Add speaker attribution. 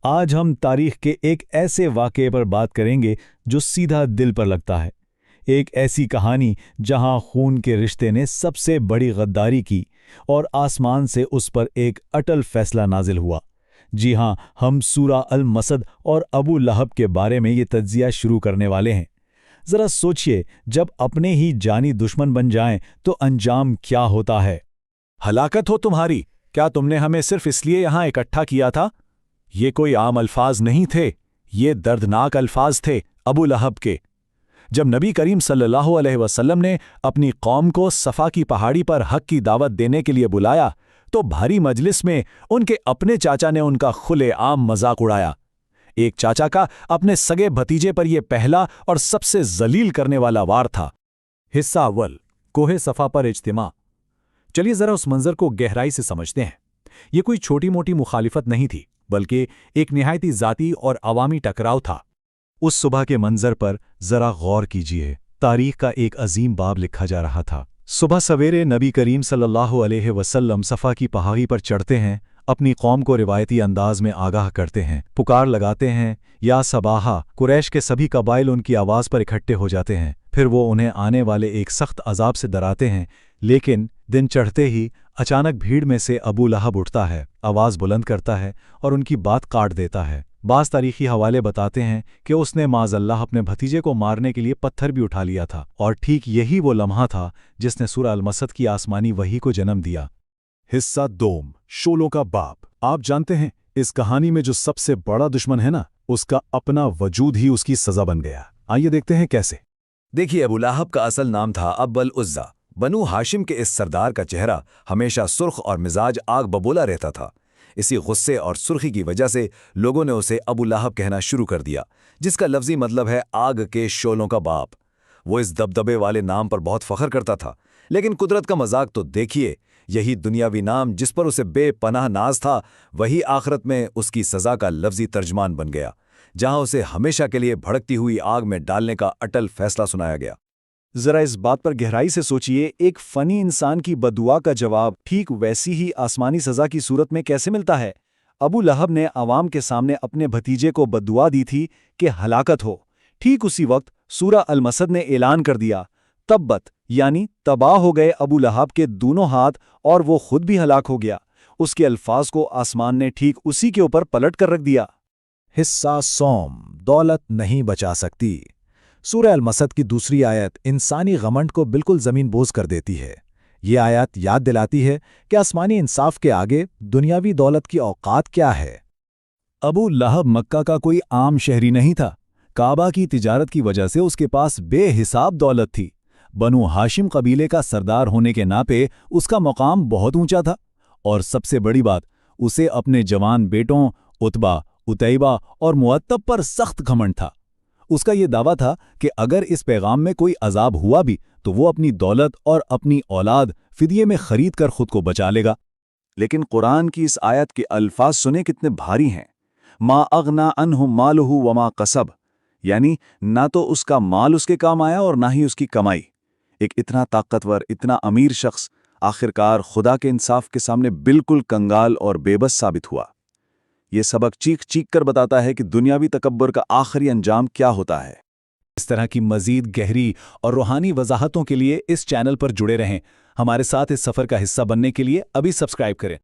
Speaker 1: آج ہم تاریخ کے ایک ایسے واقعے پر بات کریں گے جو سیدھا دل پر لگتا ہے۔ ایک ایسی کہانی جہاں خون کے رشتے نے سب سے بڑی غداری کی اور آسمان سے اس پر ایک اٹل فیصلہ نازل ہوا۔ جی ہاں، ہم سورہ المسد اور ابو لہب کے بارے میں یہ تجزیہ شروع کرنے والے ہیں۔ ذرا سوچئے، جب اپنے ہی جانی دشمن بن جائیں تو انجام کیا ہوتا ہے؟
Speaker 2: ہلاکت ہو تمہاری! کیا تم نے ہمیں صرف اس لیے یہاں اکٹھا کیا تھا؟ یہ کوئی عام الفاظ نہیں تھے، یہ دردناک الفاظ تھے ابو لہب کے۔ جب نبی کریم صلی اللہ علیہ وسلم نے اپنی قوم کو صفا کی پہاڑی پر حق کی دعوت دینے کے لیے بلایا تو بھاری مجلس میں ان کے اپنے چاچا نے ان کا کھلے عام مذاق اڑایا۔ ایک چاچا کا اپنے سگے بھتیجے پر یہ پہلا اور سب سے ذلیل کرنے والا وار تھا۔ حصہ اول، کوہ صفا پر اجتماع۔ چلیے ذرا اس منظر کو گہرائی سے سمجھتے ہیں۔ یہ کوئی چھوٹی موٹی مخالفت نہیں تھی، بلکہ ایک نہایتی ذاتی اور عوامی ٹکراؤ تھا۔ اس صبح کے منظر پر ذرا غور کیجیے۔ تاریخ کا ایک عظیم باب لکھا جا رہا تھا۔ صبح سویرے نبی کریم صلی اللہ علیہ وسلم صفا کی پہاڑی پر چڑھتے ہیں، اپنی قوم کو روایتی انداز میں آگاہ کرتے ہیں، پکار لگاتے ہیں، یا صباحا! قریش کے سبھی قبائل ان کی آواز پر اکٹھے ہو جاتے ہیں، پھر وہ انہیں آنے والے ایک سخت عذاب سے ڈراتے ہیں۔ لیکن دن چڑھتے ہی اچانک بھیڑ میں سے ابو لہب اٹھتا ہے، آواز بلند کرتا ہے اور ان کی بات کاٹ دیتا ہے۔ بعض تاریخی حوالے بتاتے ہیں کہ اس نے معاذ اللہ اپنے بھتیجے کو مارنے کے لیے پتھر بھی اٹھا لیا تھا، اور ٹھیک یہی وہ لمحہ تھا جس نے سورہ المسد کی آسمانی وحی کو جنم دیا۔ حصہ دوم، شولوں کا باپ۔ آپ جانتے ہیں، اس کہانی میں جو سب سے بڑا دشمن ہے نا، اس کا اپنا وجود ہی اس کی سزا بن گیا۔ آئیے دیکھتے ہیں کیسے۔
Speaker 3: دیکھیے، ابو لہب کا اصل نام تھا اب العزا۔ بنو ہاشم کے اس سردار کا چہرہ ہمیشہ سرخ اور مزاج آگ ببولا رہتا تھا۔ اسی غصے اور سرخی کی وجہ سے لوگوں نے اسے ابو لہب کہنا شروع کر دیا، جس کا لفظی مطلب ہے آگ کے شعلوں کا باپ۔ وہ اس دبدبے والے نام پر بہت فخر کرتا تھا، لیکن قدرت کا مذاق تو دیکھیے، یہی دنیاوی نام جس پر اسے بے پناہ ناز تھا، وہی آخرت میں اس کی سزا کا لفظی ترجمان بن گیا، جہاں اسے ہمیشہ کے لیے بھڑکتی ہوئی آگ میں ڈالنے کا اٹل فیصلہ سنایا گیا۔
Speaker 2: ذرا اس بات پر گہرائی سے سوچئے، ایک فنی انسان کی بددعا کا جواب ٹھیک ویسی ہی آسمانی سزا کی صورت میں کیسے ملتا ہے؟ ابو لہب نے عوام کے سامنے اپنے بھتیجے کو بددعا دی تھی کہ ہلاکت ہو۔ ٹھیک اسی وقت سورہ المسد نے اعلان کر دیا، تبت، یعنی تباہ ہو گئے ابو لہب کے دونوں ہاتھ اور وہ خود بھی ہلاک ہو گیا۔ اس کے الفاظ کو آسمان نے ٹھیک اسی کے اوپر پلٹ کر رکھ دیا۔ حصہ سوم، دولت نہیں بچا سکتی۔ سورہ المسد کی دوسری آیت انسانی غمنڈ کو بالکل زمین بوز کر دیتی ہے۔ یہ آیت یاد دلاتی ہے کہ آسمانی انصاف کے آگے دنیاوی دولت کی اوقات کیا ہے۔
Speaker 1: ابو لہب مکہ کا کوئی عام شہری نہیں تھا۔ کعبہ کی تجارت کی وجہ سے اس کے پاس بے حساب دولت تھی۔ بنو ہاشم قبیلے کا سردار ہونے کے ناطے اس کا مقام بہت اونچا تھا، اور سب سے بڑی بات، اسے اپنے جوان بیٹوں عتبہ، عتیبہ اور معتب پر سخت گھمنڈ تھا۔ اس کا یہ دعویٰ تھا کہ اگر اس پیغام میں کوئی عذاب ہوا بھی تو وہ اپنی دولت اور اپنی اولاد فدیے میں خرید کر خود کو بچا لے گا۔
Speaker 2: لیکن قرآن کی اس آیت کے الفاظ سنیں کتنے بھاری ہیں۔ ما اغنا عنہ مالہ وما کسب، یعنی نہ تو اس کا مال اس کے کام آیا اور نہ ہی اس کی کمائی۔ ایک اتنا طاقتور، اتنا امیر شخص آخرکار خدا کے انصاف کے سامنے بالکل کنگال اور بے بس ثابت ہوا۔ یہ سبق چیخ چیخ کر بتاتا ہے کہ دنیاوی تکبر کا آخری انجام کیا ہوتا ہے۔
Speaker 1: اس طرح کی مزید گہری اور روحانی وضاحتوں کے لیے اس چینل پر جڑے رہیں۔ ہمارے ساتھ اس سفر کا حصہ بننے کے لیے ابھی سبسکرائب کریں۔